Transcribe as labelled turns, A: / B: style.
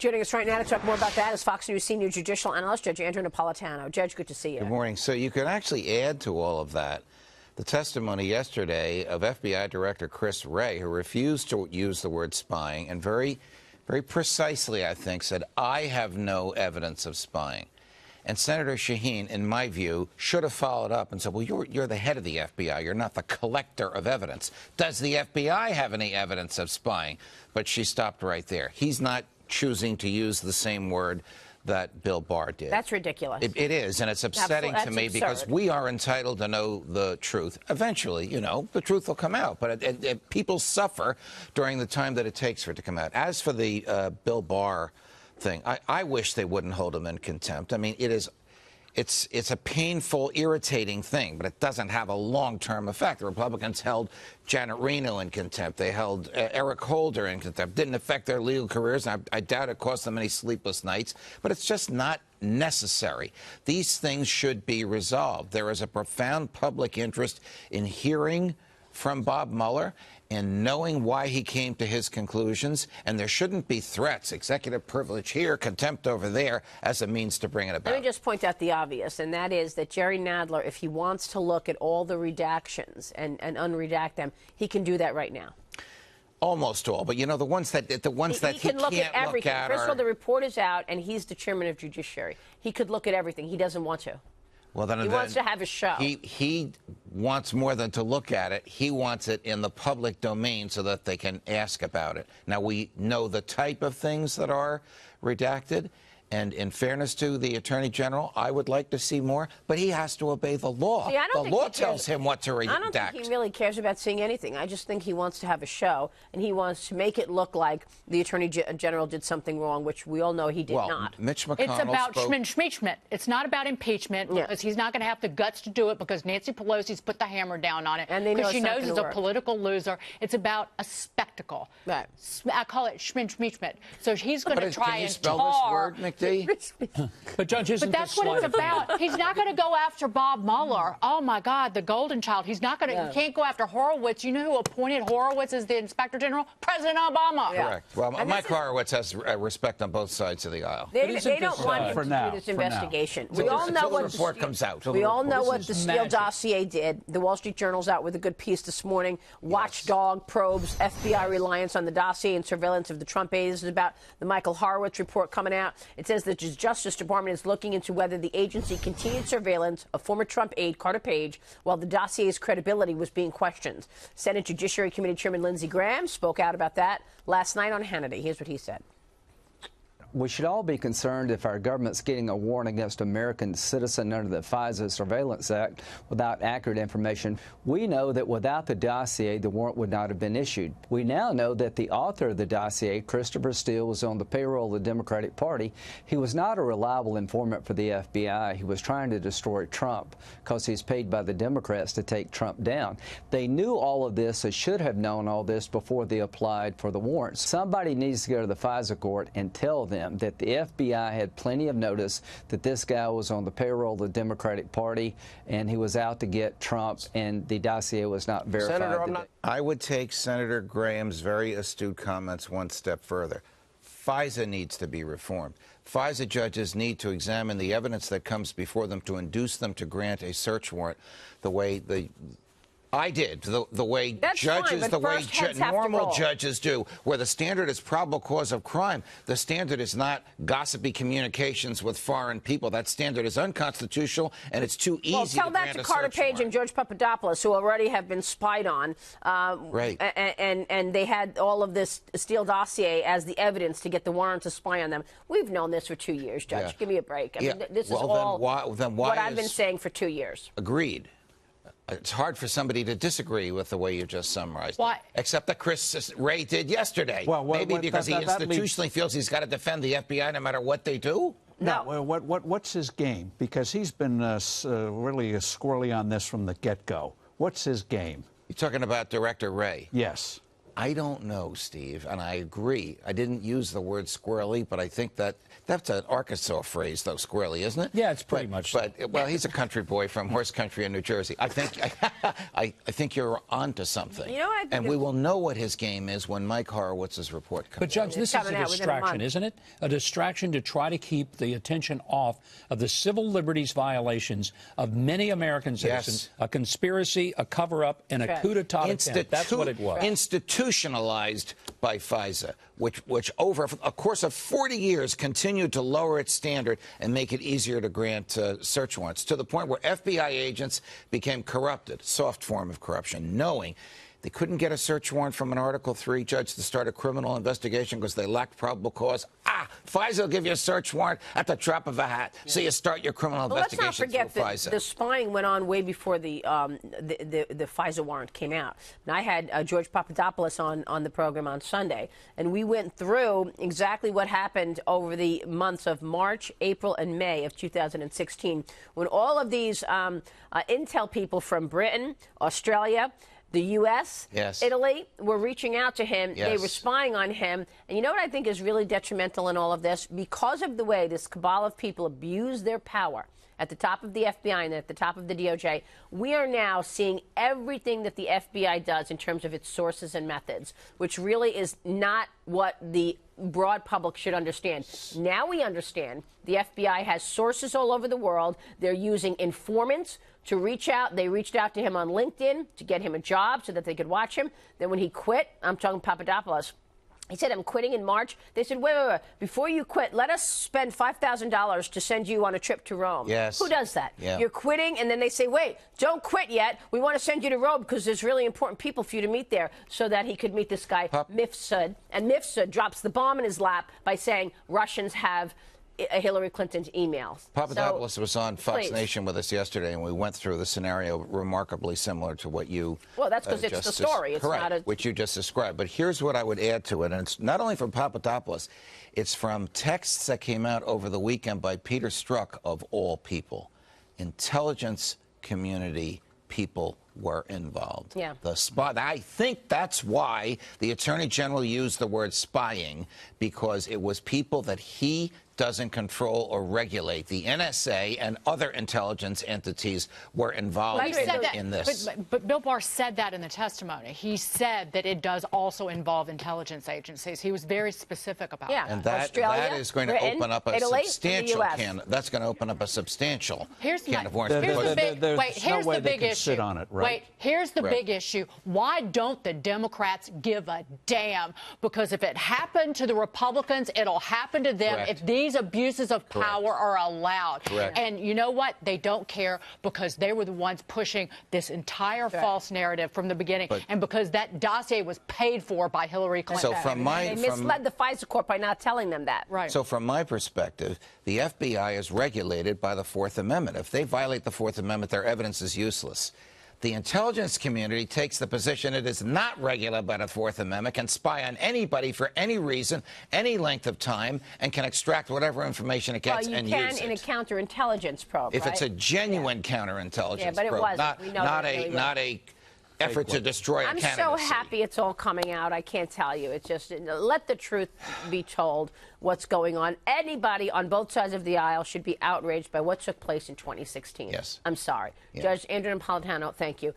A: Joining us right now to talk more about that is Fox News senior judicial analyst, Judge Andrew Napolitano. Judge, good to see you.
B: Good morning. So you could actually add to all of that the testimony yesterday of FBI Director Chris Wray, who refused to use the word spying and very precisely, I think, said, I have no evidence of spying. And Senator Shaheen, in my view, should have followed up and said, well, you're the head of the FBI. You're not the collector of evidence. Does the FBI have any evidence of spying? But she stopped right there. He's not choosing to use the same word that Bill Barr did.
A: That's ridiculous.
B: It is, and it's upsetting to me because we are entitled to know the truth. Eventually, you know, the truth will come out, but people suffer during the time that it takes for it to come out. As for the Bill Barr thing, I wish they wouldn't hold him in contempt. I mean, it's a painful, irritating thing, but it doesn't have a long-term effect. The Republicans held Janet Reno in contempt. They held Eric Holder in contempt. Didn't affect their legal careers, and I doubt it cost them any sleepless nights, but it's just not necessary. These things should be resolved. There is a profound public interest in hearing from Bob Mueller and knowing why he came to his conclusions, and there shouldn't be threats, executive privilege here, contempt over there, as a means to bring it about.
A: Let me just point out the obvious, and that is that Jerry Nadler, if he wants to look at all the redactions and unredact them, he can do that right now.
B: Almost all, but you know, the ones that he
A: can look at everything.
B: Look at
A: First of all, the report is out, and he's the chairman of Judiciary. He could look at everything. He doesn't want to.
B: Well, then,
A: he wants to have a show.
B: He wants more than to look at it. He wants it in the public domain so that they can ask about it. Now, we know the type of things that are redacted. And in fairness to the Attorney General, I would like to see more, but he has to obey the law.
A: See,
B: the law tells him what to redact.
A: I don't think he really cares about seeing anything. I just think he wants to have a show, and he wants to make it look like the Attorney General did something wrong, which we all know he did not.
B: Mitch McConnell
C: It's about impeachment. It's not about impeachment because he's not going to have the guts to do it because Nancy Pelosi's put the hammer down on it.
A: And because
C: she knows he's a political loser. It's about a spectacle.
A: Right.
C: I call it impeachment. So he's going to try and
B: spell this word, McD?
D: But Judge, isn't
C: that's what it's about. He's not going to go after Bob Mueller. Oh my God, the golden child. He's not going to. He can't go after Horowitz. You know who appointed Horowitz as the Inspector General? President Obama.
A: Yeah.
B: Correct. Well, Mike Horowitz has respect on both sides of the aisle.
A: They don't want him to do this investigation. We all know what the report comes out. We all know what the Steele dossier did. The Wall Street Journal's out with a good piece this morning. Watchdog probes FBI reliance on the dossier and surveillance of the Trump aides. This is about the Michael Horowitz report coming out. It says that the Justice Department is looking into whether the agency continued surveillance of former Trump aide Carter Page while the dossier's credibility was being questioned. Senate Judiciary Committee Chairman Lindsey Graham spoke out about that last night on Hannity. Here's what he said.
E: We should all be concerned if our government's getting a warrant against an American citizen under the FISA Surveillance Act without accurate information. We know that without the dossier, the warrant would not have been issued. We now know that the author of the dossier, Christopher Steele, was on the payroll of the Democratic Party. He was not a reliable informant for the FBI. He was trying to destroy Trump because he's paid by the Democrats to take Trump down. They knew all of this, or should have known all this, before they applied for the warrants. Somebody needs to go to the FISA court and tell them that the FBI had plenty of notice that this guy was on the payroll of the Democratic Party and he was out to get Trump, and the dossier was not verified.
B: Senator, I would take Senator Graham's very astute comments one step further. FISA needs to be reformed. FISA judges need to examine the evidence that comes before them to induce them to grant a search warrant the way I did, the way
A: That's
B: judges,
A: fine,
B: the way normal
A: judges
B: judges do, where the standard is probable cause of crime. The standard is not gossipy communications with foreign people. That standard is unconstitutional, and it's too easy to grant a search warrant.
A: Well, tell that to Carter Page and George Papadopoulos, who already have been spied on.
B: Right.
A: And they had all of this Steele dossier as the evidence to get the warrant to spy on them. We've known this for 2 years, Judge.
B: Yeah.
A: Give me a break. I mean, this is
B: all
A: what I've been saying for 2 years.
B: Agreed. It's hard for somebody to disagree with the way you just summarized it. Except that Chris Wray did yesterday.
D: Well,
B: maybe because he institutionally feels he's got to defend the FBI no matter what they do.
D: No. What's his game? Because he's been really squirrely on this from the get-go. What's his game?
B: You're talking about Director Wray.
D: Yes.
B: I don't know, Steve, and I agree. I didn't use the word squirrely, but I think that's an Arkansas phrase, though, squirrely, isn't it?
F: Yeah, it's pretty much.
B: But well, he's a country boy from horse country in New Jersey. I think I think you're onto something.
A: You know,
B: and we will know what his game is when Mike Horowitz's report comes.
F: But Judge, this is a distraction, isn't it? A distraction to try to keep the attention off of the civil liberties violations of many American citizens.
B: Yes.
F: A conspiracy, a cover-up, and a coup d'etat attempt. That's what it was.
B: Institutionalized by FISA, which over a course of 40 years continued to lower its standard and make it easier to grant search warrants, to the point where FBI agents became corrupted, soft form of corruption, knowing they couldn't get a search warrant from an Article III judge to start a criminal investigation because they lacked probable cause. FISA will give you a search warrant at the drop of a hat, so you start your criminal investigation through FISA.
A: Let's not forget that the spying went on way before the FISA warrant came out. And I had George Papadopoulos on the program on Sunday, and we went through exactly what happened over the months of March, April, and May of 2016, when all of these intel people from Britain, Australia, the U.S.,
B: yes.
A: Italy were reaching out to him.
B: Yes.
A: They were spying on him. And you know what I think is really detrimental in all of this? Because of the way this cabal of people abuse their power at the top of the FBI and at the top of the DOJ, we are now seeing everything that the FBI does in terms of its sources and methods, which really is not what the broad public should understand. Now we understand the FBI has sources all over the world. They're using informants to reach out. They reached out to him on LinkedIn to get him a job so that they could watch him. Then when he quit, I'm talking Papadopoulos, he said, I'm quitting in March. They said, wait. Before you quit, let us spend $5,000 to send you on a trip to Rome.
B: Yes.
A: Who does that?
B: Yeah.
A: You're quitting, and then they say, wait, don't quit yet. We want to send you to Rome because there's really important people for you to meet there, so that he could meet this guy, Mifsud. And Mifsud drops the bomb in his lap by saying Russians have Hillary Clinton's emails.
B: Papadopoulos was on Fox Nation with us yesterday, and we went through the scenario remarkably similar to what you
A: Well, that's because it's the story. It's
B: correct,
A: not
B: which you just described. But here's what I would add to it, and it's not only from Papadopoulos, it's from texts that came out over the weekend by Peter Strzok, of all people. Intelligence community people were involved.
A: Yeah.
B: I think that's why the Attorney General used the word spying, because it was people that he doesn't control or regulate. The NSA and other intelligence entities were involved in this.
C: But Bill Barr said that in the testimony. He said that it does also involve intelligence agencies. He was very specific about that.
B: And that is going to open up a substantial can. That's going to open up a substantial can of worms.
D: There's no way they can sit on it, right?
C: Wait, here's the big issue. Why don't the Democrats give a damn? Because if it happened to the Republicans, it'll happen to them if these abuses of power are allowed. And you know what? They don't care, because they were the ones pushing this entire false narrative from the beginning, and because that dossier was paid for by Hillary Clinton.
B: So
A: they misled the FISA court by not telling them that.
C: Right.
B: So from my perspective, the FBI is regulated by the Fourth Amendment. If they violate the Fourth Amendment, their evidence is useless. The intelligence community takes the position it is not regulated by the Fourth Amendment, can spy on anybody for any reason, any length of time, and can extract whatever information it gets and use it.
A: You can in a counterintelligence probe,
B: if it's a genuine counterintelligence
A: but it
B: probe,
A: wasn't.
B: not a effort to destroy a candidacy.
A: I'm so happy it's all coming out. I can't tell you. It's just, let the truth be told, what's going on. Anybody on both sides of the aisle should be outraged by what took place in 2016.
B: Yes.
A: I'm sorry. Judge Andrew Napolitano, thank you.